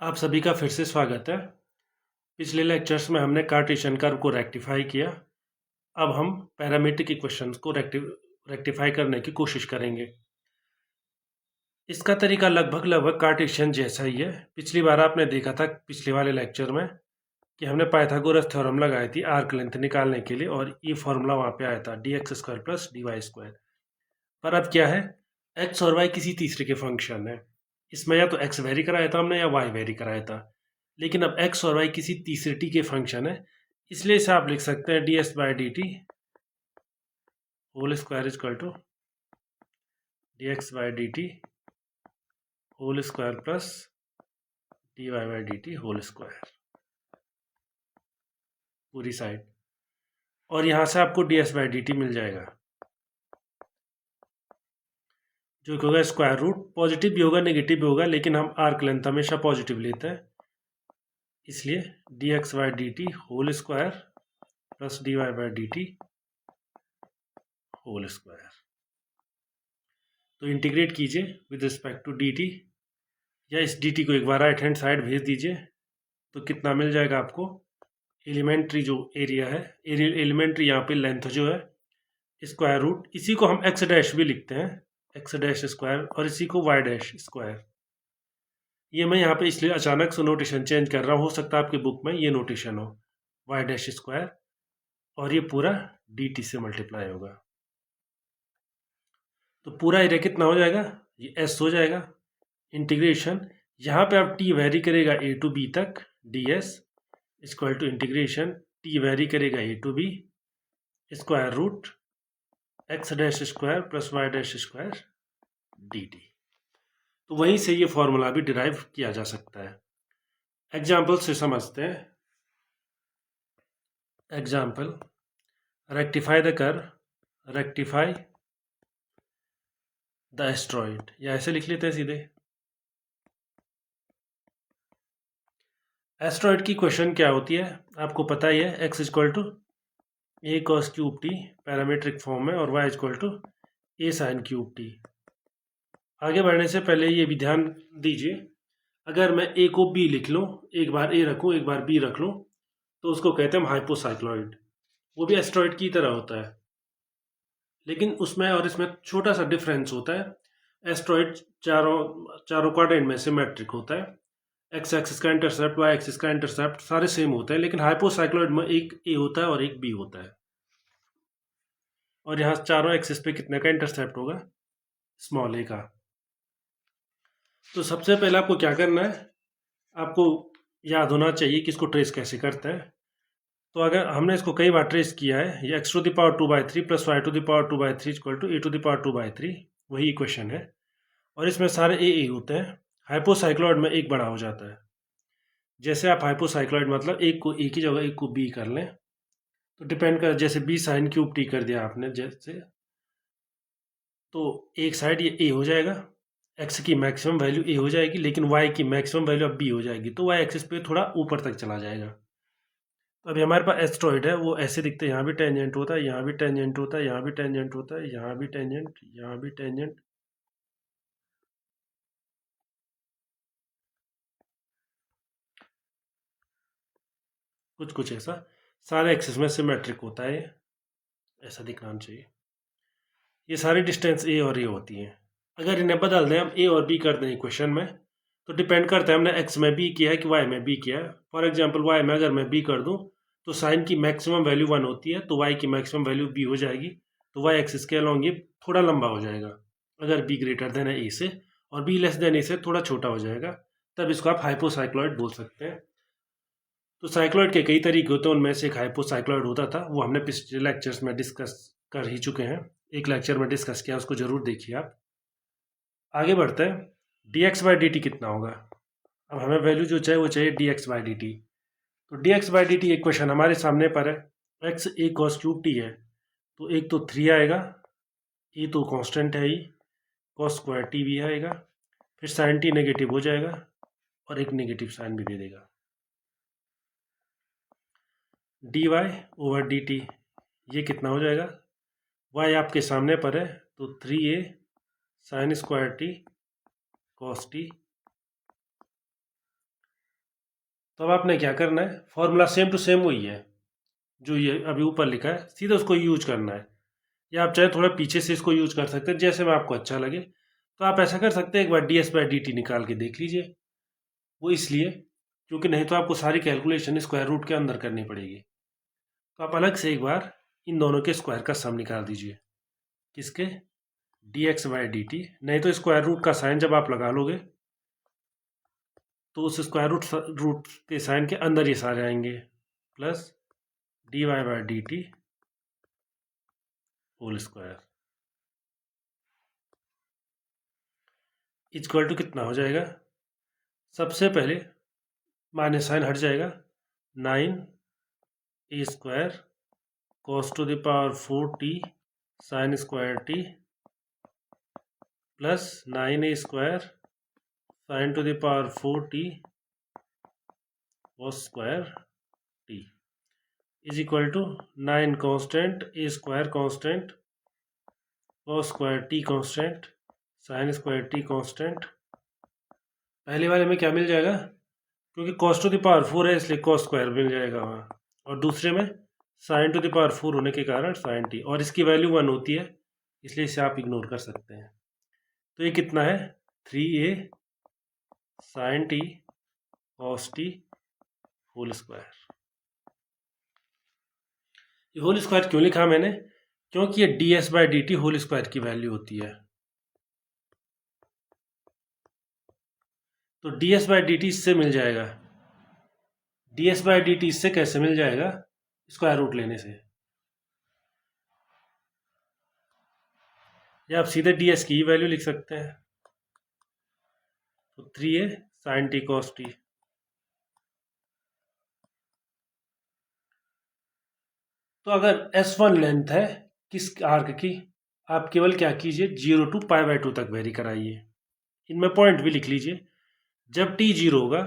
आप सभी का फिर से स्वागत है। पिछले लेक्चर्स में हमने कार्टेशियन कर्व को रेक्टिफाई किया। अब हम पैरामीट्रिक इक्वेशंस को रेक्टिफाई करने की कोशिश करेंगे। इसका तरीका लगभग कार्टेशियन जैसा ही है। पिछली बार आपने देखा था पिछले वाले लेक्चर में कि हमने पाइथागोरस थ्योरम लगाई थी आर्क लेंथ निकालने के लिए, और ये फॉर्मूला वहाँ पे आया था dx² + dy²। पर अब क्या है, x और y किसी तीसरे के फंक्शन है। इसमें या तो x वेरी कराया था हमने या y वेरी कराया था, लेकिन अब x और y किसी तीसरे t के फंक्शन है, इसलिए इसे आप लिख सकते हैं ds/dt whole square equal to dx/dt whole square plus dy/dt whole square पूरी साइड, और यहाँ से आपको ds/dt मिल जाएगा जो कि होगा स्क्वायर रूट। पॉजिटिव भी होगा नेगेटिव भी होगा, लेकिन हम आर्क लेंथ हमेशा पॉजिटिव लेते हैं, इसलिए dx/dt whole square plus dy/dt whole square. तो इंटीग्रेट कीजिए विद रिस्पेक्ट टू dt, या इस dt को एक बार राइट हैंड साइड भेज दीजिए, तो कितना मिल जाएगा आपको। एलिमेंट्री जो एरिया है, एलिमेंट्री यहाँ पे लेंथ जो है स्क्वायर रूट, इसी को हम x डैश भी लिखते हैं, x डैश स्क्वायर, और इसी को y डैश स्क्वायर। ये मैं यहाँ पे इसलिए अचानक से नोटेशन चेंज कर रहा हूँ, हो सकता है आपकी बुक में ये नोटेशन हो, y डैश स्क्वायर, और ये पूरा dt से मल्टीप्लाई होगा। तो पूरा एरिया कितना हो जाएगा, ये s हो जाएगा। इंटीग्रेशन यहाँ पे अब t वेरी करेगा a टू b तक, ds equal to integration t vary करेगा a to b square root x dash square plus y dash square dt। तो वहीं से ये फॉर्मूला भी डिराइव किया जा सकता है। एग्जाम्पल से समझते हैं। Example, rectify the curve, rectify the asteroid, या ऐसे लिख लेते हैं सीधे। एस्ट्रॉइड की क्वेश्चन क्या होती है आपको पता ही है, x equal to a cos cube T parametric form में, और y equal to a sin cube T. आगे बढ़ने से पहले ये भी ध्यान दीजिए, अगर मैं a को b लिख लूँ, एक बार a रखूँ एक बार b रख लूँ, तो उसको कहते हैं हम हाइपोसाइक्लॉइड। वो भी एस्ट्रॉइड की तरह होता है, लेकिन उसमें और इसमें छोटा सा डिफरेंस होता है। एस्ट्रॉइड चारों क्वाड्रेंट में सिमेट्रिक होता है, एक्स एक्सिस का इंटरसेप्ट, वाई एक्सिस का इंटरसेप्ट सारे सेम होते हैं, लेकिन हाइपोसाइक्लॉइड में एक ए होता है और एक बी होता है। और यहाँ चारों एक्सिस पे कितने का इंटरसेप्ट होगा, स्मॉल ए का। तो सबसे पहले आपको क्या करना है, आपको याद होना चाहिए कि इसको ट्रेस कैसे करते हैं। तो अगर हमने इसको कई बार ट्रेस किया है, ये x⁴ plus y⁴ equal to a⁴ वही इक्वेशन है, और इसमें सारे ए होते हैं। हाइपोसाइक्लॉइड में एक बड़ा हो जाता है। जैसे आप हाइपोसाइक्लॉइड मतलब एक को ए की जगह एक को बी कर लें, तो डिपेंड कर, जैसे b sin क्यूब टी कर दिया आपने जैसे, तो एक साइड ये ए हो जाएगा, x की मैक्सिमम वैल्यू ए हो जाएगी, लेकिन y की मैक्सिमम वैल्यू अब b हो जाएगी, तो y एक्सिस पे थोड़ा ऊपर तक चला जाएगा। तो अभी हमारे पास एस्ट्रॉइड है, वो ऐसे दिखते हैं, यहाँ भी टेंजेंट होता है, यहाँ भी टेंजेंट होता है, यहाँ भी टेंजेंट होता है, यहाँ भी टेंजेंट, यहाँ भी टेंजेंट, कुछ कुछ ऐसा सारे एक्सिस में सिमेट्रिक होता है, ऐसा दिखना चाहिए। ये सारी डिस्टेंस ए और ए होती हैं। अगर इन्हें बदल दें, हम ए और बी कर दें इक्वेशन में, तो डिपेंड करता है हमने एक्स में बी किया है कि वाई में बी किया है। फॉर एग्जाम्पल वाई में अगर मैं बी कर दूँ, तो साइन की मैक्सिमम वैल्यू 1 होती है, तो वाई की मैक्सिमम वैल्यू बी हो जाएगी, तो वाई एक्सिस के अलॉन्ग ये थोड़ा लंबा हो जाएगा। अगर बी ग्रेटर देन है ए से, और बी लेस देन ए से थोड़ा छोटा हो जाएगा, तब इसको आप हाइपोसाइक्लॉइड बोल सकते हैं। तो साइक्लॉइड के कई तरीके होते हैं, उनमें से एक हाइपोसाइक्लॉइड होता था, वो हमने पिछले लेक्चर्स में डिस्कस कर ही चुके हैं। एक लेक्चर में डिस्कस किया, उसको जरूर देखिए आप। आगे बढ़ते हैं, dx/dt कितना होगा। अब हमें वैल्यू जो चाहिए वो चाहिए dx/dt। तो dx/dt इक्वेशन हमारे सामने पर है, x a cos cube T है, तो एक तो 3 आएगा, ए तो कांस्टेंट है ही, cos स्क्वायर टी भी आएगा, फिर साइन टी नेगेटिव हो जाएगा, और एक नेगेटिव साइन भी दे देगा। dy/dt ये कितना हो जाएगा, y आपके सामने पर है, तो 3a sign square T cos T तो अब आपने क्या करना है, फॉर्मूला सेम टू सेम वही है जो ये अभी ऊपर लिखा है, सीधे उसको यूज करना है, या आप चाहे थोड़ा पीछे से इसको यूज कर सकते हैं, जैसे में आपको अच्छा लगे। तो आप ऐसा कर सकते हैं, एक बार ds/dt निकाल के देख लीजिए। वो इसलिए क्योंकि नहीं तो आपको सारी कैलकुलेशन स्क्वायर रूट के अंदर करनी पड़ेगी। तो आप अलग से एक बार इन दोनों के स्क्वायर का सम निकाल दीजिए। किसके? dx/dt। नहीं तो स्क्वायर रूट का साइन जब आप लगा लोगे तो उस स्क्वायर रूट के साइन के अंदर ये सारे आएंगे, plus dy/dt whole square equal to कितना हो जाएगा? सबसे पहले माइनस साइन हट जाएगा, 9a² cos to the power 4t sine square t plus 9a² sine to the power 4t cos square t is equal to 9 constant, a² constant, cos square t constant, sine square t constant. पहले वाले में क्या मिल जाएगा? क्योंकि cos to the power 4 है इसलिए cos square मिल जाएगा वहाँ, और दूसरे में साइन टू द पावर 4 होने के कारण साइन t, और इसकी वैल्यू 1 होती है इसलिए इसे आप इग्नोर कर सकते हैं। तो ये कितना है? 3a sine t cos t whole square. ये होल स्क्वायर क्यों लिखा मैंने? क्योंकि ये ds/dt होल स्क्वायर की वैल्यू होती है। तो ds/dt इससे मिल जाएगा। ds/dt इससे कैसे मिल जाएगा? स्क्वायर रूट लेने से, या आप सीधे ds की ही वैल्यू लिख सकते हैं। तो 3a sine t cos t। तो अगर S1 लेंथ है किस आर्क की, आप केवल क्या कीजिए, 0 टू π/2 तक वेरी कराइए। इनमें पॉइंट भी लिख लीजिए। जब t 0 होगा,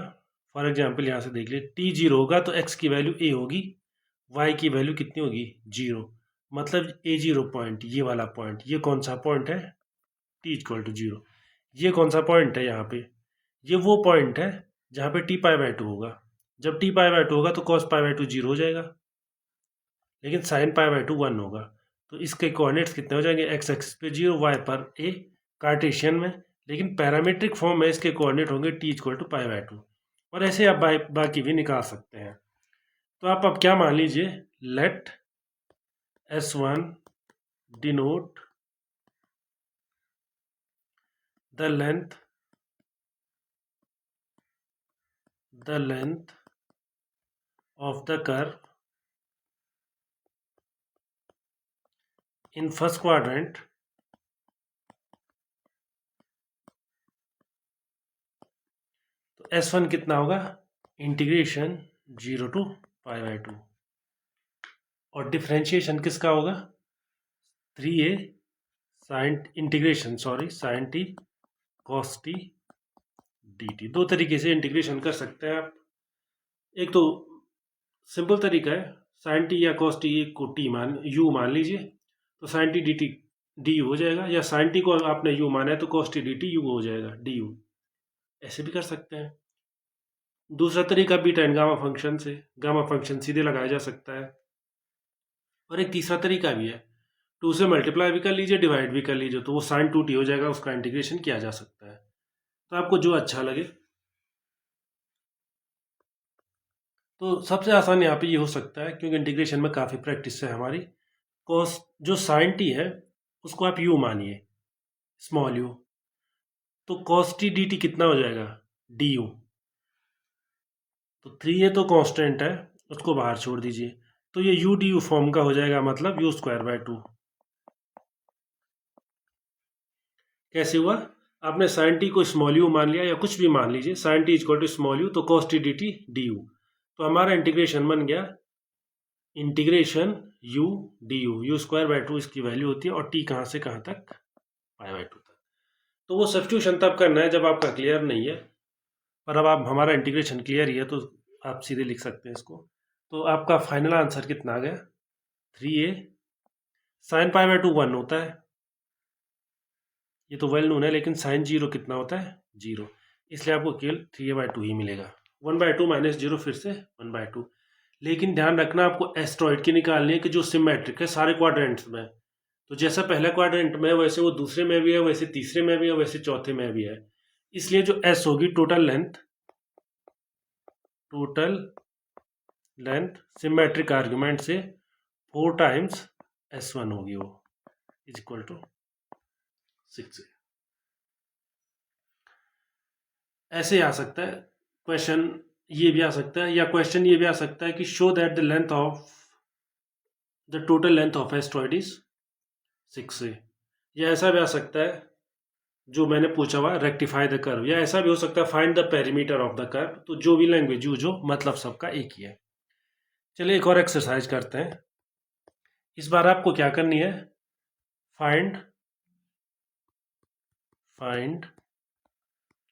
फॉर एग्जाम्पल यहाँ से देख लीजिए, t 0 होगा तो x की वैल्यू a होगी, y की वैल्यू कितनी होगी? 0। मतलब a0 पॉइंट, ये वाला पॉइंट, ये कौन सा पॉइंट है? t equal to 0। ये कौन सा पॉइंट है यहाँ पे? ये वो पॉइंट है जहाँ पे t π/2 होगा। जब t π/2 होगा तो cos π/2 0 हो जाएगा, लेकिन sin π/2 1 होगा। तो इसके कोऑर्डिनेट्स कितने हो जाएंगे? x एक्सिस पे 0, y पर a, कार्टेशियन में, लेकिन पैरामीट्रिक फॉर्म में इसके कोऑर्डिनेट होंगे t इक्वल टू π/2। और ऐसे आप बाकी भी निकाल सकते हैं। तो आप अब क्या मान लीजिए, let S1 denote the length of the curve in first quadrant तो S1 कितना होगा? इंटीग्रेशन 0 टू π/2, और डिफ्रेंशिएशन किसका होगा? 3a sine t cos t dt। दो तरीके से इंटीग्रेशन कर सकते हैं आप। एक तो सिंपल तरीका है, साइन टी या cos t को u मान लीजिए, तो साइन टी dt du हो जाएगा, या साइन टी को आपने u माना है तो cos t dt u हो जाएगा, du। ऐसे भी कर सकते हैं। दूसरा तरीका बीटा एंड गामा फंक्शन से, गामा फंक्शन सीधे लगाया जा सकता है। और एक तीसरा तरीका भी है, 2 से मल्टीप्लाई भी कर लीजिए, डिवाइड भी कर लीजिए, तो वो साइन 2t हो जाएगा, उसका इंटीग्रेशन किया जा सकता है। तो आपको जो अच्छा लगे। तो सबसे आसान यहाँ पे ये हो सकता है, क्योंकि इंटीग्रेशन में काफ़ी प्रैक्टिस है हमारी। cos जो साइन t है उसको आप u मानिए, स्मॉल u, तो cos t dt कितना हो जाएगा? du। तो 3a तो कांस्टेंट है, उसको बाहर छोड़ दीजिए, तो ये u du फॉर्म का हो जाएगा, मतलब u²/2। कैसे हुआ? आपने साइन टी को स्मॉल यू मान लिया, या कुछ भी मान लीजिए, sine T equal to small U, तो cos t dt du। तो हमारा इंटीग्रेशन बन गया इंटीग्रेशन u du, u²/2 इसकी वैल्यू होती है, और t कहाँ से कहाँ तक? π/2 तक। तो वो सब्स्टिट्यूशन तब करना है जब आपका क्लियर नहीं है, पर अब आप हमारा इंटीग्रेशन क्लियर ही है तो आप सीधे लिख सकते हैं इसको। तो आपका फाइनल आंसर कितना आ गया? 3a साइन π/2 1 होता है, ये तो वेल नोन है, लेकिन साइन 0 कितना होता है? 0, इसलिए आपको केवल 3a/2 ही मिलेगा। 1/2 माइनस 0 फिर से 1/2। लेकिन ध्यान रखना आपको एस्ट्रॉइड की निकालनी है कि जो सिमेट्रिक है सारे क्वाड्रेंट्स में। तो जैसा पहला क्वाड्रेंट में वैसे वो दूसरे में भी है, वैसे तीसरे में भी है, वैसे चौथे में भी है। इसलिए जो एस होगी टोटल लेंथ सिमेट्रिक आर्ग्यूमेंट से 4 टाइम्स S1 होगी, वो इज इक्वल टू 6। ऐसे आ सकता है क्वेश्चन, ये भी आ सकता है, या क्वेश्चन ये भी आ सकता है कि show that the total length of asteroid is 6, या ऐसा भी आ सकता है जो मैंने पूछा हुआ रेक्टिफाई द कर्व, या ऐसा भी हो सकता है find the perimeter of the curve. तो जो भी लैंग्वेज यूज हो, मतलब सबका एक ही है। चलिए एक और एक्सरसाइज करते हैं। इस बार आपको क्या करनी है, find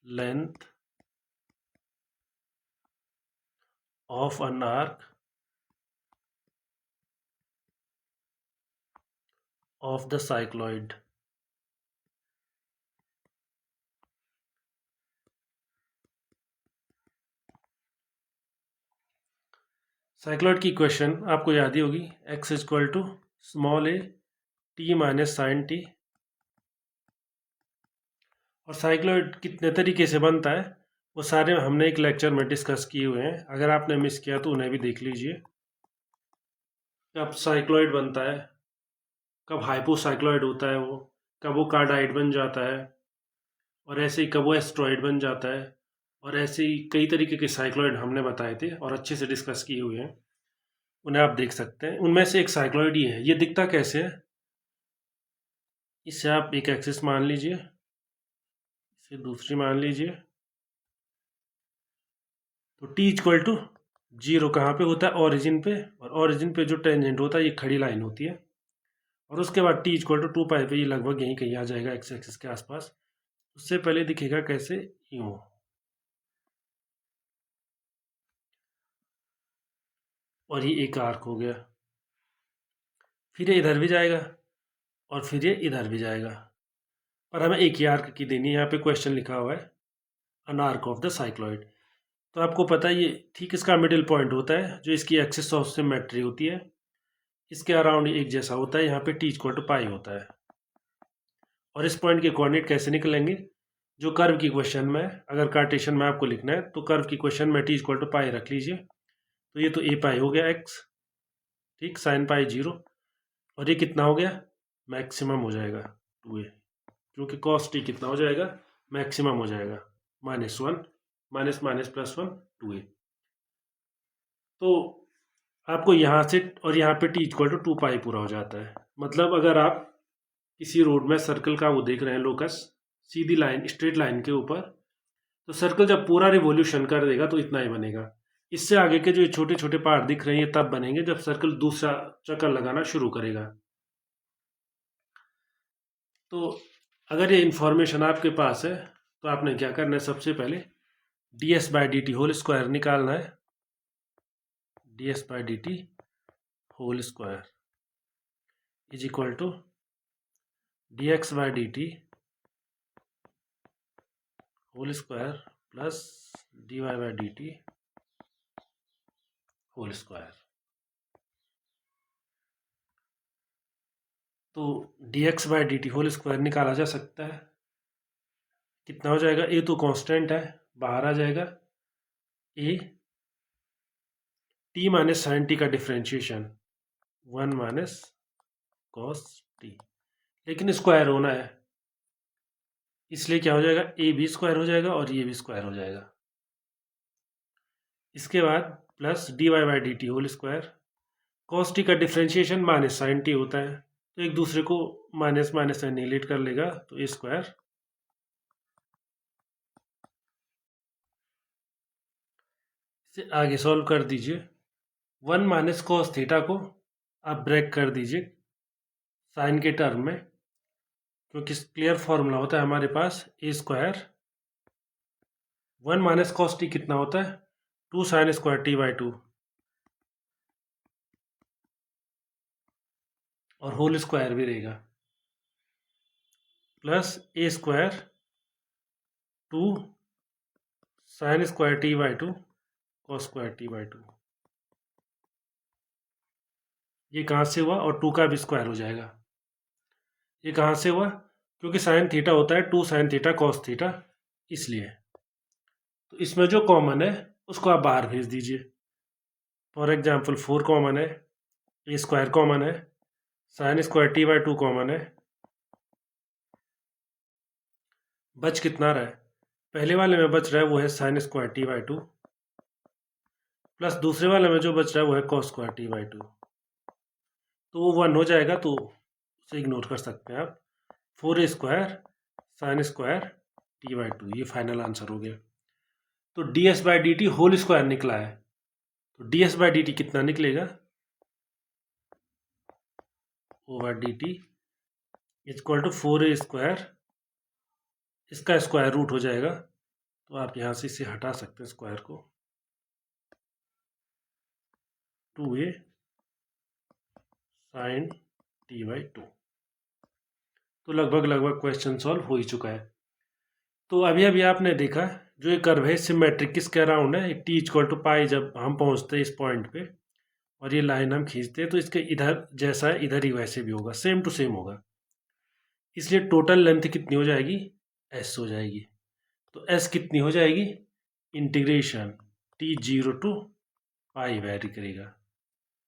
length of an arc of the cycloid. Cycloid की इक्वेशन आपको याद ही होगी, x equal to small a t minus sine T. और साइक्लॉइड कितने तरीके से बनता है वो सारे हमने एक लेक्चर में डिस्कस किए हुए हैं, अगर आपने मिस किया तो उन्हें भी देख लीजिए। कब साइक्लॉइड बनता है, कब हाइपोसाइक्लॉइड होता है वो, कब वो कार्डाइड बन जाता है, और ऐसे ही कब वो एस्ट्रॉइड बन जाता है। और ऐसे ही कई तरीके के साइक्लॉइड हमने बताए थे और अच्छे से डिस्कस किए हुए हैं, उन्हें आप देख सकते हैं। उनमें से एक साइक्लॉइड ही है। ये दिखता कैसे है, इससे आप एक एक्सिस मान लीजिए, इसे दूसरी मान लीजिए। तो t इक्वल टू 0 कहाँ पे होता है, ओरिजिन पे, और ओरिजिन पे जो टेंजेंट होता है ये खड़ी लाइन होती है। और उसके बाद t इक्वल टू 2 पाई पे ये लगभग यहीं कहीं आ जाएगा एक्स एक्सिस के आसपास। उससे पहले दिखेगा कैसे, यूं, और ये एक आर्क हो गया, फिर ये इधर भी जाएगा और फिर ये इधर भी जाएगा। पर हमें एक ही आर्क की देनी है, यहाँ पे क्वेश्चन लिखा हुआ है अन आर्क ऑफ द साइक्लॉइड। तो आपको पता है ये ठीक इसका मिडिल पॉइंट होता है, जो इसकी एक्सिस ऑफ सिमेट्री होती है, इसके अराउंड एक जैसा होता है। यहाँ पे टी इक्वल टू पाई होता है। और इस पॉइंट के कोऑर्डिनेट कैसे निकलेंगे, जो कर्व की क्वेश्चन में, अगर कार्टेशियन में आपको लिखना है तो कर्व की क्वेश्चन में टी इक्वल टू पाई रख लीजिए। तो ये तो ए पाई हो गया एक्स, ठीक, साइन पाई 0, और ये कितना हो गया, मैक्सिमम हो जाएगा 2a, क्योंकि कॉस टी कितना हो जाएगा, मैक्सिमम हो जाएगा, -1 माइनस माइनस +1 2a। तो आपको यहाँ से और यहाँ पे टी इक्वल टू 2 पाई पूरा हो जाता है। मतलब अगर आप किसी रोड में सर्कल का वो देख रहे हैं लोकस, सीधी लाइन स्ट्रेट लाइन के ऊपर, तो सर्कल जब पूरा रिवॉल्यूशन कर देगा तो इतना ही बनेगा। इससे आगे के जो ये छोटे छोटे पार्ट दिख रहे हैं ये तब बनेंगे जब सर्कल दूसरा चक्कर लगाना शुरू करेगा। तो अगर ये इंफॉर्मेशन आपके पास है तो आपने क्या करना है, सबसे पहले ds/dt होल स्क्वायर निकालना है। ds/dt whole square is equal to dx/dt whole square plus dy/dt whole square. तो dx/dt होल स्क्वायर निकाला जा सकता है, कितना हो जाएगा, ए तो कांस्टेंट है, बाहर आ जाएगा, A T minus sine T का डिफ्रेंशिएशन 1 माइनस कॉस टी, लेकिन स्क्वायर होना है, इसलिए क्या हो जाएगा, ए भी स्क्वायर हो जाएगा और ये भी स्क्वायर हो जाएगा। इसके बाद plus dy/dt whole square, cos T का डिफ्रेंशिएशन माइनस साइन टी होता है, तो एक दूसरे को माइनस माइनस से एनिहिलेट कर लेगा, तो ए स्क्वायर। इसे आगे सॉल्व कर दीजिए। 1 माइनस कॉस थीटा को आप ब्रेक कर दीजिए साइन के टर्म में, क्योंकि क्लियर फॉर्मूला होता है हमारे पास ए स्क्वायर 1 माइनस कॉस टी कितना होता है, 2 साइन स्क्वायर t/2, और होल स्क्वायर भी रहेगा, plus A square 2 sine square t/2 cos square T by two. ये कहाँ से हुआ, और टू का भी स्क्वायर हो जाएगा। ये कहाँ से हुआ, क्योंकि साइन थीटा होता है two sine theta cos theta, इसलिए। तो इसमें जो कॉमन है उसको आप बाहर भेज दीजिए। फॉर एग्जाम्पल 4 कॉमन है, ए स्क्वायर कॉमन है, sign square T by two common है। बच कितना रहा है, पहले वाले में बच रहा है वो है sign square T by to, plus दूसरे वाले में जो बच रहा है वो है cos square T by to. तो वो 1 हो जाएगा, तो उसे इग्नोर कर सकते हैं आप। 4 square sine square T by two, ये फाइनल आंसर हो गया। तो D S by D T whole square निकला है, तो D S by D T कितना निकलेगा, over D T equal to 4 square, इसका स्क्वायर रूट हो जाएगा, तो आप यहाँ से इसे हटा सकते हैं स्क्वायर को, 2a sine T by to. तो लगभग क्वेश्चन सॉल्व हो ही चुका है। तो अभी अभी आपने देखा जो ये कर्व है सिमेट्रिक किसके अराउंड है, टी इक्वल टू पाई, जब हम पहुंचते हैं इस पॉइंट पे और ये लाइन हम खींचते हैं तो इसके इधर जैसा है इधर ही वैसे भी होगा, सेम टू सेम होगा। इसलिए टोटल लेंथ कितनी हो जाएगी, एस हो जाएगी। तो एस कितनी हो जाएगी, integration T 0 to pi vary करेगा।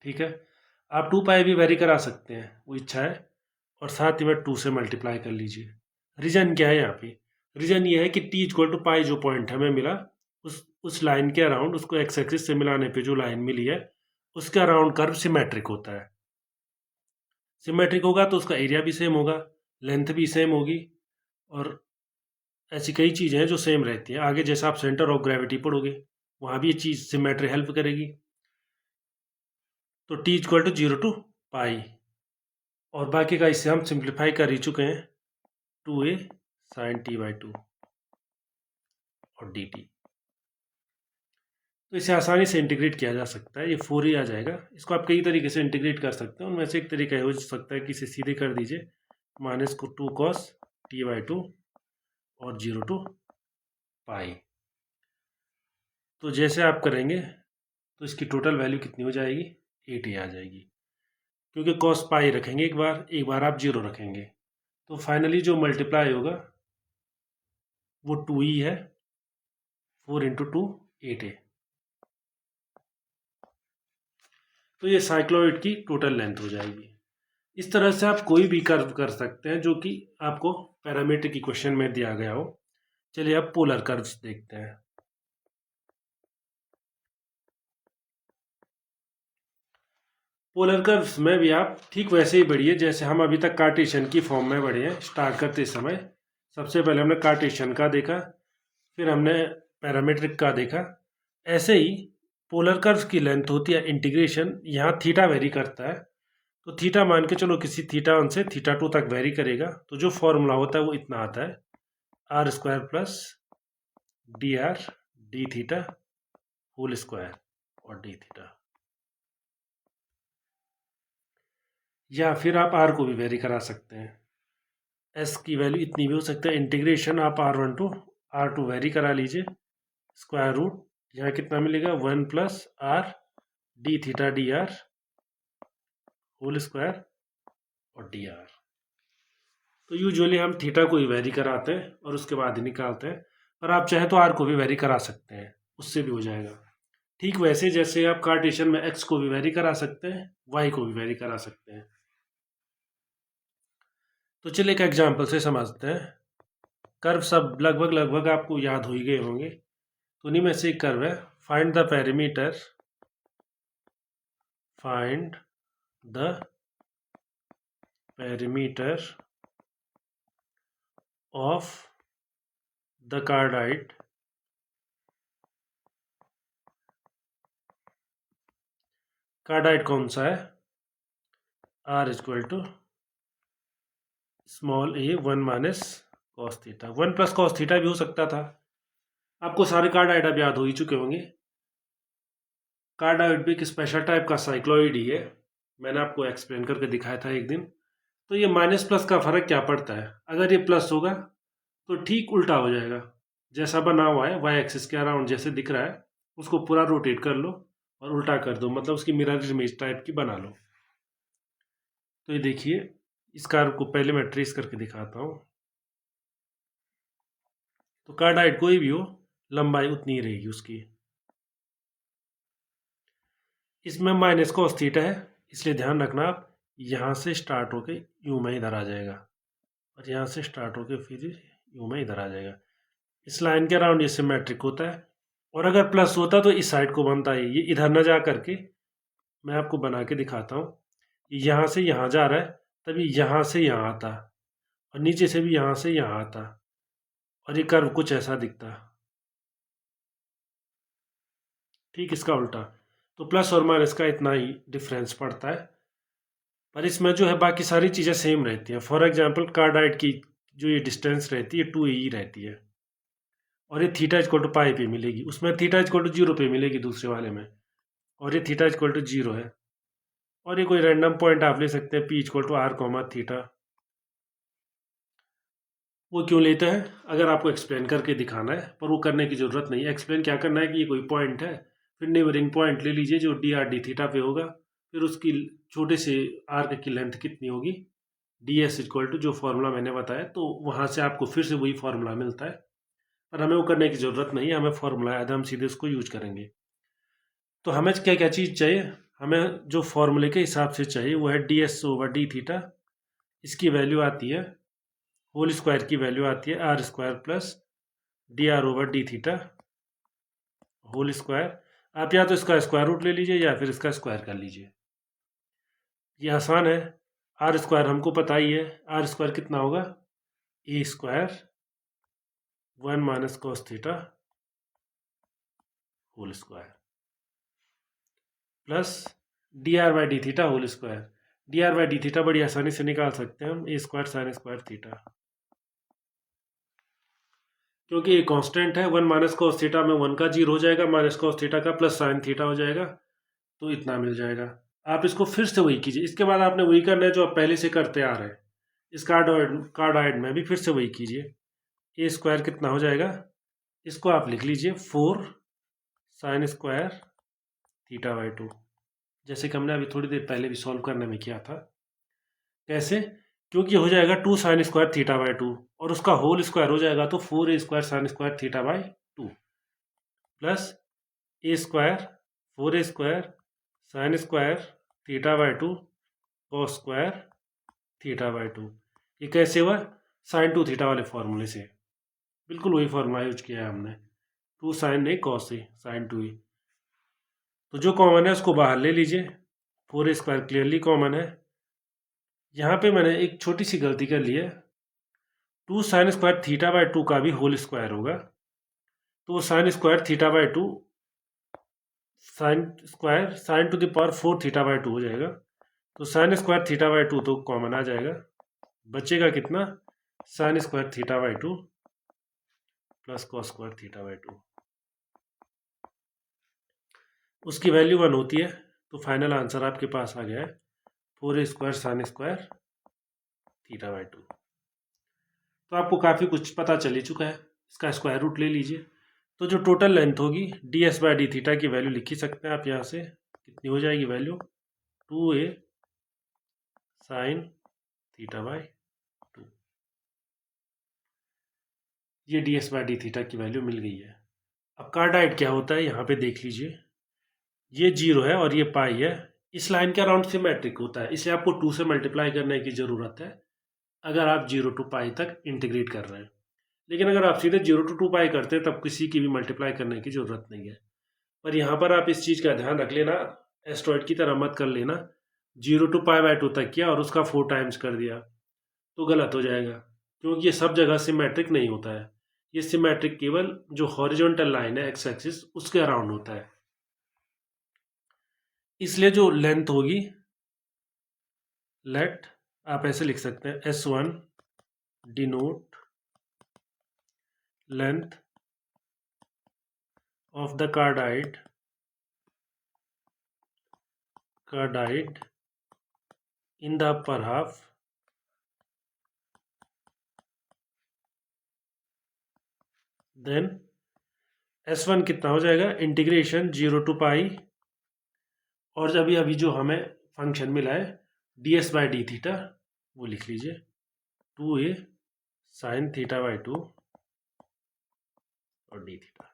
ठीक है, आप 2 पाई भी वेरी करा सकते हैं, वो इच्छा है, और साथ ही में 2 से मल्टीप्लाई कर लीजिए। रीजन क्या है यहाँ पे, रीजन ये है कि टी इक्वल टू पाई जो पॉइंट हमें मिला उस लाइन के अराउंड, उसको एक्स एक्सिस से मिलाने पे जो लाइन मिली है उसके अराउंड कर्व सिमेट्रिक होता है। सिमेट्रिक होगा तो उसका एरिया भी सेम होगा, लेंथ भी सेम होगी, और ऐसी कई चीज़ें हैं जो सेम रहती हैं। आगे जैसा आप सेंटर ऑफ ग्रेविटी पढ़ोगे वहाँ भी ये चीज़ सिमेट्री हेल्प करेगी। तो T equal to 0 to pi, और बाकी का इससे हम सिंप्लीफाई कर ही चुके हैं, 2a sine T by two और डी टी। तो इसे आसानी से इंटीग्रेट किया जा सकता है, ये 4 ही आ जाएगा। इसको आप कई तरीके से इंटीग्रेट कर सकते हैं, उनमें से एक तरीका हो सकता है कि इसे सीधे कर दीजिए, माइनस को 2 कॉस टी बाई टू और 0 टू पाई। तो जैसे आप करेंगे तो इसकी टोटल वैल्यू कितनी हो जाएगी, 8 ही आ जाएगी, क्योंकि कॉस पाई रखेंगे एक बार आप 0 रखेंगे, तो फाइनली जो मल्टीप्लाई होगा वो 2 ही है, 4 इंटू 2 8 है। तो ये साइक्लॉइड की टोटल लेंथ हो जाएगी। इस तरह से आप कोई भी कर्व कर सकते हैं जो कि आपको पैरामीट्रिक इक्वेशन में दिया गया हो। चलिए अब पोलर कर्व्स देखते हैं। पोलर कर्व्स में भी आप ठीक वैसे ही बढ़िए जैसे हम अभी तक कार्टेशियन की फॉर्म में बढ़े हैं। स्टार्ट करते समय सबसे पहले हमने कार्टेशियन का देखा, फिर हमने पैरामीट्रिक का देखा। ऐसे ही पोलर कर्व्स की लेंथ होती है इंटीग्रेशन, यहाँ थीटा वेरी करता है, तो थीटा मान के चलो किसी थीटा 1 से थीटा 2 तक वेरी करेगा, तो जो फॉर्मूला होता है वो इतना आता है, R square plus D R D theta whole square और डी थीटा। या फिर आप आर को भी वेरी करा सकते हैं, एस की वैल्यू इतनी भी हो सकता है। इंटीग्रेशन आप R1 टू R2 वेरी करा लीजिए, स्क्वायर रूट यहाँ कितना मिलेगा 1 plus R D theta D R whole square और डी आर। तो यूजुअली हम थीटा को ही वेरी कराते हैं और उसके बाद ही निकालते हैं, पर आप चाहे तो आर को भी वेरी करा सकते हैं, उससे भी हो जाएगा। ठीक वैसे जैसे आप कार्टेशियन में एक्स को भी वेरी करा सकते हैं, वाई को भी वेरी करा सकते हैं। तो चलिए एक एग्जाम्पल से समझते हैं। कर्व सब लगभग आपको याद हो ही गए होंगे, तो उन्हीं में से एक कर्व है, find the perimeter, find the perimeter of the cardioid cardioid कौन सा है, R equal to small A 1 minus cos theta, 1 plus cos theta भी हो सकता था। आपको सारे कार्डाइड अब याद हो ही चुके होंगे। कार्डाइड भी एक स्पेशल टाइप का साइक्लॉइड ही है, मैंने आपको एक्सप्लेन करके दिखाया था एक दिन। तो ये माइनस प्लस का फर्क क्या पड़ता है, अगर ये प्लस होगा तो ठीक उल्टा हो जाएगा, जैसा बना हुआ है वाई एक्सिस के अराउंड जैसे दिख रहा है उसको पूरा रोटेट कर लो और उल्टा कर दो, मतलब उसकी मिरर इमेज टाइप की बना लो। तो ये देखिए, इस कार्व को पहले मैं ट्रेस करके दिखाता हूँ। तो कार्डाइड कोई भी हो, लंबाई उतनी ही रहेगी उसकी। इसमें माइनस कॉस थीटा है, इसलिए ध्यान रखना आप यहाँ से स्टार्ट होके यूं में इधर आ जाएगा, और यहाँ से स्टार्ट होके फिर यूं में इधर आ जाएगा। इस लाइन के अराउंड ये सिमेट्रिक होता है, और अगर प्लस होता तो इस साइड को बनता है, ये इधर न जा करके मैं आपको बना के दिखाता हूँ। यहाँ से यहाँ जा रहा है, तभी यहाँ से यहाँ आता, और नीचे से भी यहाँ से यहाँ आता, और ये कर्व कुछ ऐसा दिखता। ठीक इसका उल्टा। तो प्लस और माइनस का इतना ही डिफरेंस पड़ता है, पर इसमें जो है बाकी सारी चीज़ें सेम रहती हैं। फॉर एग्जांपल कार्डाइड की जो ये डिस्टेंस रहती है 2a ही रहती है, और ये थीटा इक्वल टू पाई पे मिलेगी, उसमें थीटा इक्वल टू 0 पे मिलेगी दूसरे वाले में, और ये थीटा इक्वल टू 0 है। और ये कोई रैंडम पॉइंट आप ले सकते हैं, P equal to R comma theta. वो क्यों लेते हैं, अगर आपको एक्सप्लेन करके दिखाना है, पर वो करने की ज़रूरत नहीं है। एक्सप्लेन क्या करना है कि ये कोई पॉइंट है, फिर नेबरिंग पॉइंट ले लीजिए जो डी आर डी थीटा पे होगा, फिर उसकी छोटे से आर्क की लेंथ कितनी होगी, डी एस इक्वल टू जो फॉर्मूला मैंने बताया, तो वहाँ से आपको फिर से वही फॉर्मूला मिलता है। पर हमें वो करने की ज़रूरत नहीं है, हमें फॉर्मूला याद है, हम सीधे उसको यूज करेंगे। तो हमें क्या क्या चीज़ चाहिए, हमें जो फॉर्मूले के हिसाब से चाहिए वो है D S over D theta. इसकी वैल्यू आती है, होल स्क्वायर की वैल्यू आती है R square plus D R over D theta whole square. आप या तो इसका स्क्वायर रूट ले लीजिए या फिर इसका स्क्वायर कर लीजिए, ये आसान है। आर स्क्वायर हमको पता ही है, आर स्क्वायर कितना होगा, A square 1 minus cos theta whole square plus D R by D theta whole square. D R by D theta बड़ी आसानी से निकाल सकते हैं हम, A square sine square theta, क्योंकि ये कांस्टेंट है। 1 माइनस कॉस थीटा में 1 का 0 हो जाएगा, माइनस कॉस थीटा का प्लस साइन थीटा हो जाएगा, तो इतना मिल जाएगा। आप इसको फिर से वही कीजिए, इसके बाद आपने वही करना है जो आप पहले से करते आ रहे हैं। इस कार्डॉइड में भी फिर से वही कीजिए। ए स्क्वायर कितना हो जाएगा, इसको आप लिख लीजिए 4 साइन स्क्वायर थीटा बाई 2, जैसे कि हमने अभी थोड़ी देर पहले भी सॉल्व करने में किया था। कैसे, क्योंकि हो जाएगा 2 साइन स्क्वायर थीटा बाई 2, और उसका होल स्क्वायर हो जाएगा तो 4 A square sine square theta by 2 plus A square 4 A square sine square theta by 2 cos square theta by 2। ये कैसे हुआ, साइन 2 थीटा वाले फॉर्मूले से, बिल्कुल वही फॉर्मूला यूज किया है हमने, 2 sign A cos A sign 2 ए। तो जो कॉमन है उसको बाहर ले लीजिए, 4 ए स्क्वायर क्लियरली कॉमन है। यहाँ पे मैंने एक छोटी सी गलती कर ली है, 2 साइन स्क्वायर थीटा बाई 2 का भी होल स्क्वायर होगा, तो sign square theta by 2 sine square sine to the power 4 theta by 2 हो जाएगा। तो साइन स्क्वायर थीटा बाई 2 तो कॉमन आ जाएगा, बचेगा कितना, sign square theta by 2 plus cos square theta by 2, उसकी वैल्यू 1 होती है। तो फाइनल आंसर आपके पास आ गया है 4 square sine square theta by 2। तो आपको काफ़ी कुछ पता चल ही चुका है, इसका स्क्वायर रूट ले लीजिए। तो जो टोटल लेंथ होगी D S by D theta की वैल्यू लिख ही सकते हैं आप, यहाँ से कितनी हो जाएगी value, 2a sine theta by 2, ये D S by D theta की वैल्यू मिल गई है। अब कार्डाइड क्या होता है यहाँ पे देख लीजिए, ये 0 है और ये पाई है, इस लाइन के अराउंड सिमेट्रिक होता है, इसलिए आपको 2 से मल्टीप्लाई करने की ज़रूरत है अगर आप 0 टू पाई तक इंटीग्रेट कर रहे हैं। लेकिन अगर आप सीधे 0 टू 2 पाई करते हैं तब किसी की भी मल्टीप्लाई करने की ज़रूरत नहीं है। पर यहाँ पर आप इस चीज़ का ध्यान रख लेना, एस्ट्रॉइड की तरह मत कर लेना, 0 टू पाई बाई 2 तक किया और उसका 4 टाइम्स कर दिया तो गलत हो जाएगा, क्योंकि ये सब जगह सिमेट्रिक नहीं होता है। ये सिमेट्रिक केवल जो हॉरिजॉन्टल लाइन है एक्स एक्सिस उसके अराउंड होता है। इसलिए जो लेंथ होगी, लेट आप ऐसे लिख सकते हैं S1 denote length of the cardioid in the upper half then S1 कितना हो जाएगा, इंटीग्रेशन 0 to पाई, और अभी जो हमें फंक्शन मिला है ds/d थीटा, वो लिख लीजिए 2a sin θ/2 और d थीटा।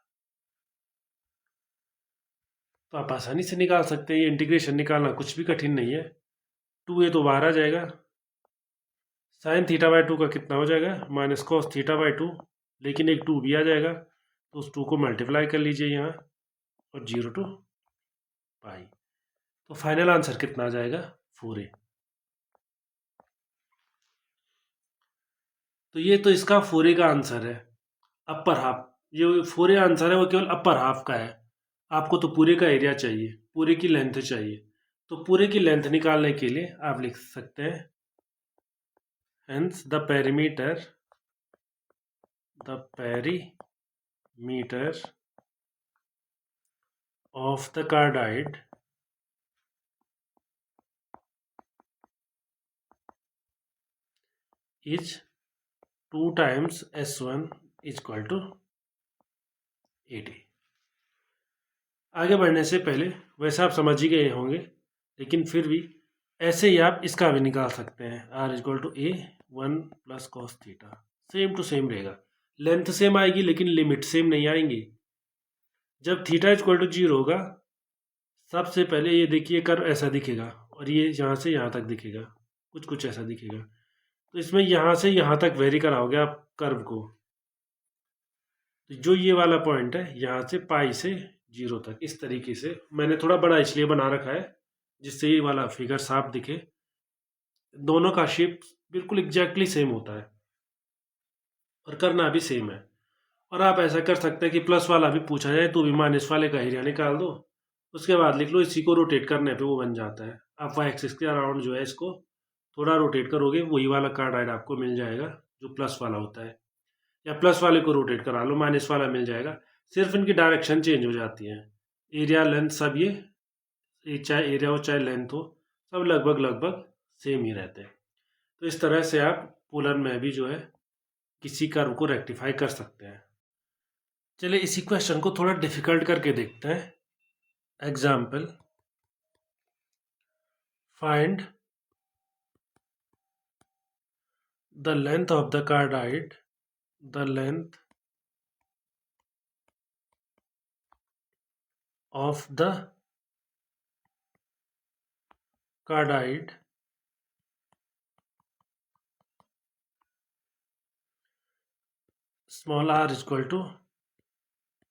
तो आप आसानी से निकाल सकते हैं, ये इंटीग्रेशन निकालना कुछ भी कठिन नहीं है। 2a तो बाहर आ जाएगा, sin θ/2 का कितना हो जाएगा, माइनस cos θ/2, लेकिन एक 2 भी आ जाएगा, तो उस 2 को मल्टीप्लाई कर लीजिए यहाँ, और 0 to पाई। तो फाइनल आंसर कितना आ जाएगा, 4a। तो ये तो इसका 4a का आंसर है, अपर हाफ। ये 4a आंसर है, वो केवल अपर हाफ का है। आपको तो पूरे का एरिया चाहिए, पूरे की लेंथ चाहिए। तो पूरे की लेंथ निकालने के लिए आप लिख सकते हैं, hence the perimeter of the cardioid is 2 times S1 is equal to 80। आगे बढ़ने से पहले, वैसे आप समझ ही गए होंगे, लेकिन फिर भी ऐसे ही आप इसका भी निकाल सकते हैं, R equal to a 1 plus cos theta. Same to same रहेगा, लेंथ सेम आएगी लेकिन लिमिट सेम नहीं आएंगी। जब थीटा इक्वल टू 0 होगा, सबसे पहले ये देखिए कर्व ऐसा दिखेगा, और ये यहाँ से यहाँ तक दिखेगा, कुछ ऐसा दिखेगा। तो इसमें यहाँ से यहाँ तक वेरी कराओगे आप कर्व को, तो जो ये वाला पॉइंट है यहाँ से पाई से 0 तक, इस तरीके से मैंने थोड़ा बड़ा इसलिए बना रखा है जिससे ये वाला फिगर साफ दिखे। दोनों का शेप बिल्कुल एग्जैक्टली सेम होता है, और करना भी सेम है। और आप ऐसा कर सकते हैं कि प्लस वाला भी पूछा जाए तो भी माइनस वाले का एरिया निकाल दो, उसके बाद लिख लो, इसी को रोटेट करने पे वो बन जाता है। आप वाई एक्सिस के अराउंड जो है इसको थोड़ा रोटेट करोगे, वही वाला कार्डाइड आपको मिल जाएगा जो प्लस वाला होता है, या प्लस वाले को रोटेट करा लो, माइनस वाला मिल जाएगा। सिर्फ इनकी डायरेक्शन चेंज हो जाती है। एरिया लेंथ सब ये चाहे एरिया हो चाहे लेंथ हो, सब लगभग सेम ही रहते हैं। तो इस तरह से आप पोलर में भी जो है किसी कर्व को रेक्टिफाई कर सकते हैं। चलिए इसी क्वेश्चन को थोड़ा डिफिकल्ट करके देखते हैं। Example, find the length of the cardioid, the length of the cardioid small r is equal to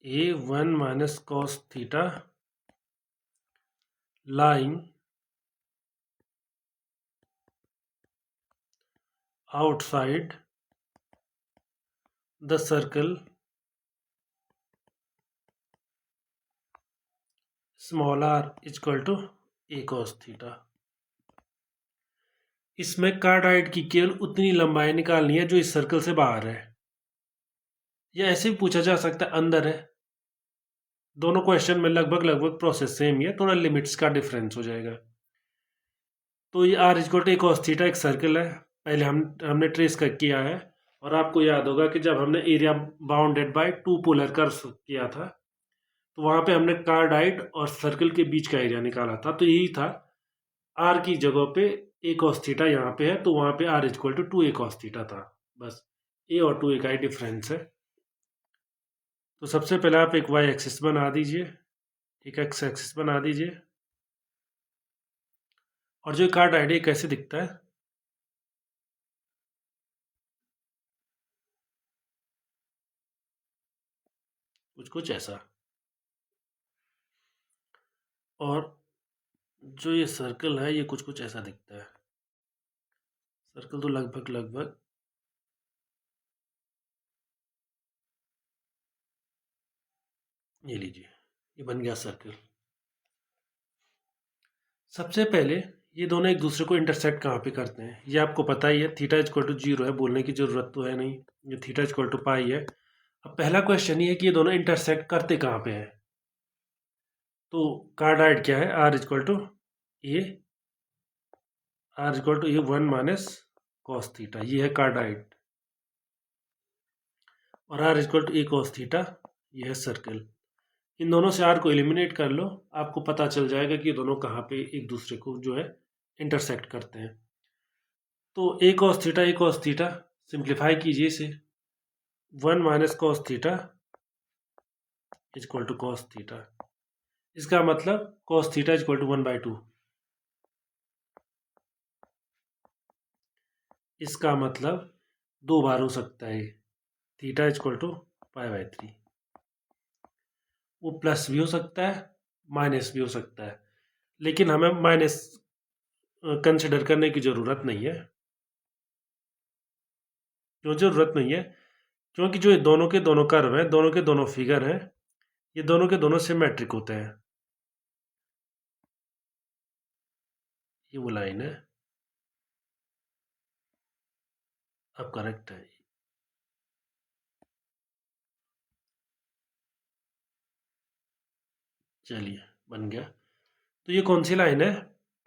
a1 minus cos theta lying outside the circle small r is equal to a cos theta। इसमें कार्डाइड की केवल उतनी लंबाई निकालनी है जो इस circle से बाहर है, या ऐसे भी पूछा जा सकता है अंदर है। दोनों क्वेश्चन में लगभग प्रोसेस सेम ही है, थोड़ा लिमिट्स का डिफरेंस हो जाएगा। तो ये r equal to a cos theta एक सर्कल है, पहले हमने ट्रेस कर किया है, और आपको याद होगा कि जब हमने area bounded by 2 polar curves किया था, तो वहाँ पे हमने कार्डाइड और सर्कल के बीच का एरिया निकाला था। तो यही था, r की जगह पे a cos थीटा यहाँ पे है, तो वहाँ पे r equal to 2a cos theta था। बस a और 2a का ही डिफरेंस है। तो सबसे पहले आप एक y एक्सिस बना दीजिए, एक x एक्सिस बना दीजिए, और जो कार्डाइड है कैसे दिखता है, कुछ ऐसा। और जो ये सर्कल है ये कुछ ऐसा दिखता है। सर्कल तो लगभग ये लीजिए, ये बन गया सर्कल। सबसे पहले ये दोनों एक दूसरे को इंटरसेक्ट कहाँ पे करते हैं, ये आपको पता ही है। थीटा इक्वल टू 0 है, बोलने की जरूरत तो है नहीं, ये थीटा इक्वल टू पाई है। अब पहला क्वेश्चन ये है कि ये दोनों इंटरसेक्ट करते कहाँ पे हैं। तो कार्डाइड क्या है, r equal to A 1 minus cos theta, ये है कार्डाइड। और r equal to A cos theta, यह सर्कल। इन दोनों से आर को एलिमिनेट कर लो, आपको पता चल जाएगा कि ये दोनों कहाँ पे एक दूसरे को जो है इंटरसेक्ट करते हैं। तो a cos थीटा सिंप्लीफाई कीजिए इसे, 1 minus cos theta equal to cos theta. इसका मतलब कॉस थीटा इक्वल टू 1/2। इसका मतलब 2 बार हो सकता है, थीटा इक्वल टू π/3। वो प्लस भी हो सकता है, माइनस भी हो सकता है, लेकिन हमें माइनस कंसिडर करने की ज़रूरत नहीं है। क्यों ज़रूरत नहीं है? क्योंकि जो ये दोनों के दोनों कर्व हैं, दोनों के दोनों फिगर हैं, ये दोनों के दोनों सिमेट्रिक होते हैं। ये वो लाइन है, अब करेक्ट है। चलिए बन गया। तो ये कौन सी लाइन है?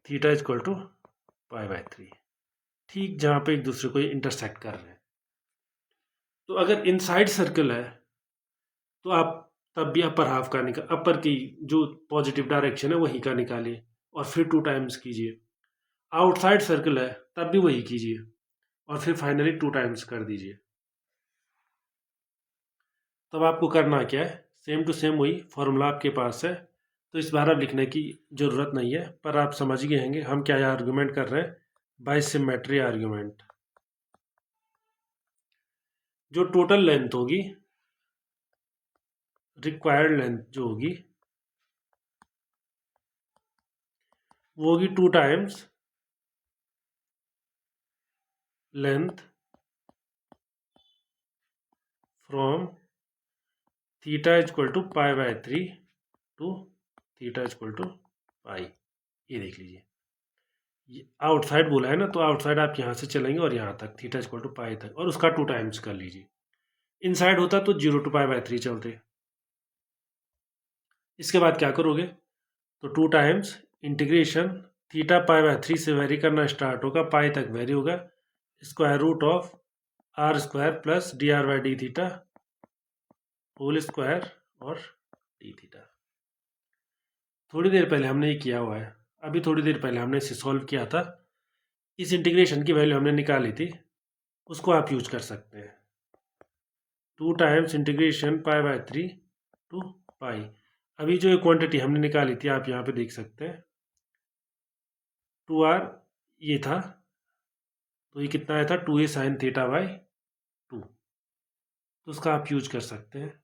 थीटा इक्वल टू π/3, ठीक जहाँ पे एक दूसरे को इंटरसेक्ट कर रहे हैं। तो अगर इनसाइड सर्कल है तो आप तब भी अपर हाफ का अपर की जो पॉजिटिव डायरेक्शन है वही का निकालिए और फिर 2 टाइम्स कीजिए। आउटसाइड सर्कल है तब भी वही कीजिए और फिर फाइनली 2 टाइम्स कर दीजिए। तब आपको करना क्या है, सेम टू सेम वही फॉर्मूला आपके पास है, तो इस बार अब लिखने की ज़रूरत नहीं है, पर आप समझ गए होंगे हम क्या आर्गूमेंट कर रहे हैं, बाय सिमेट्री आर्गूमेंट। जो टोटल लेंथ होगी, रिक्वायर्ड लेंथ जो होगी वो होगी 2 times length from theta equal to π/3 to theta equal to pi. ये देख लीजिए, ये आउटसाइड बोला है ना, तो आउटसाइड आप यहाँ से चलेंगे और यहाँ तक थीटा इक्वल टू पाई तक, और उसका 2 टाइम्स कर लीजिए। इनसाइड होता तो 0 टू π/3 चलते। इसके बाद क्या करोगे, तो 2 टाइम्स इंटीग्रेशन थीटा π/3 से वेरी करना स्टार्ट होगा, पाई तक वेरी होगा, square root of r² plus dr/d theta whole square और डी थीटा। थोड़ी देर पहले हमने ये किया हुआ है, अभी थोड़ी देर पहले हमने इसे सॉल्व किया था। इस इंटीग्रेशन की वैल्यू हमने निकाली थी, उसको आप यूज कर सकते हैं। 2 टाइम्स इंटीग्रेशन π/3 टू पाई। अभी जो ये क्वांटिटी हमने निकाली थी आप यहाँ पे देख सकते हैं, 2r ये था, तो ये कितना आया था 2a sin θ/2, तो उसका आप यूज कर सकते हैं।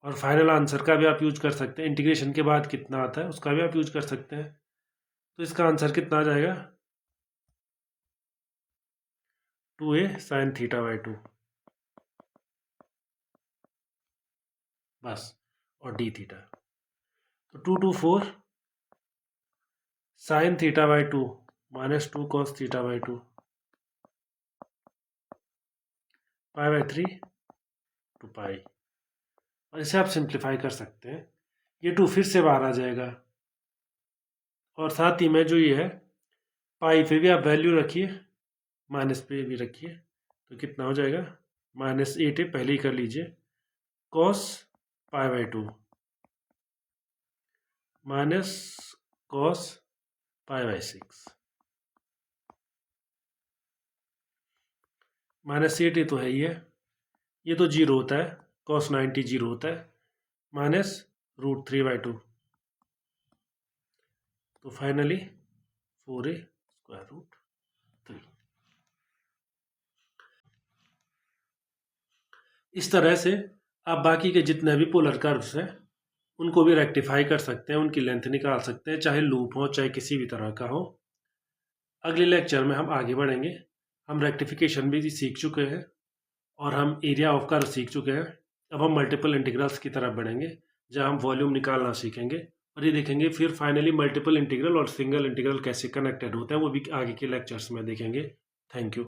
और फाइनल आंसर का भी आप यूज कर सकते हैं, इंटीग्रेशन के बाद कितना आता है उसका भी आप यूज कर सकते हैं। तो इसका आंसर कितना आ जाएगा, 2a sin θ/2 बस, और डी थीटा। तो 2 to 4 sin θ/2 minus 2 cos θ/2 π/3 to pi. और इसे आप सिंप्लीफाई कर सकते हैं, ये 2 फिर से बाहर आ जाएगा, और साथ ही में जो ये है पाई पे भी आप वैल्यू रखिए, माइनस पे भी रखिए, तो कितना हो जाएगा, -8 पहले ही कर लीजिए, cos π/2 माइनस cos π/6 -8 तो है ही है, ये तो 0 होता है, cos 90 0 होता है, माइनस √3/2, तो फाइनली 4a²√3। इस तरह से आप बाकी के जितने भी पोलर कर्व्स हैं उनको भी रेक्टिफाई कर सकते हैं, उनकी लेंथ निकाल सकते हैं, चाहे लूप हो चाहे किसी भी तरह का हो। अगले लेक्चर में हम आगे बढ़ेंगे, हम रेक्टिफिकेशन भी सीख चुके हैं और हम एरिया ऑफ कर्व सीख चुके हैं। अब हम मल्टीपल इंटीग्रल्स की तरफ बढ़ेंगे, जहाँ हम वॉल्यूम निकालना सीखेंगे और ये देखेंगे फिर फाइनली मल्टीपल इंटीग्रल और सिंगल इंटीग्रल कैसे कनेक्टेड होते हैं, वो भी आगे के लेक्चर्स में देखेंगे। Thank you.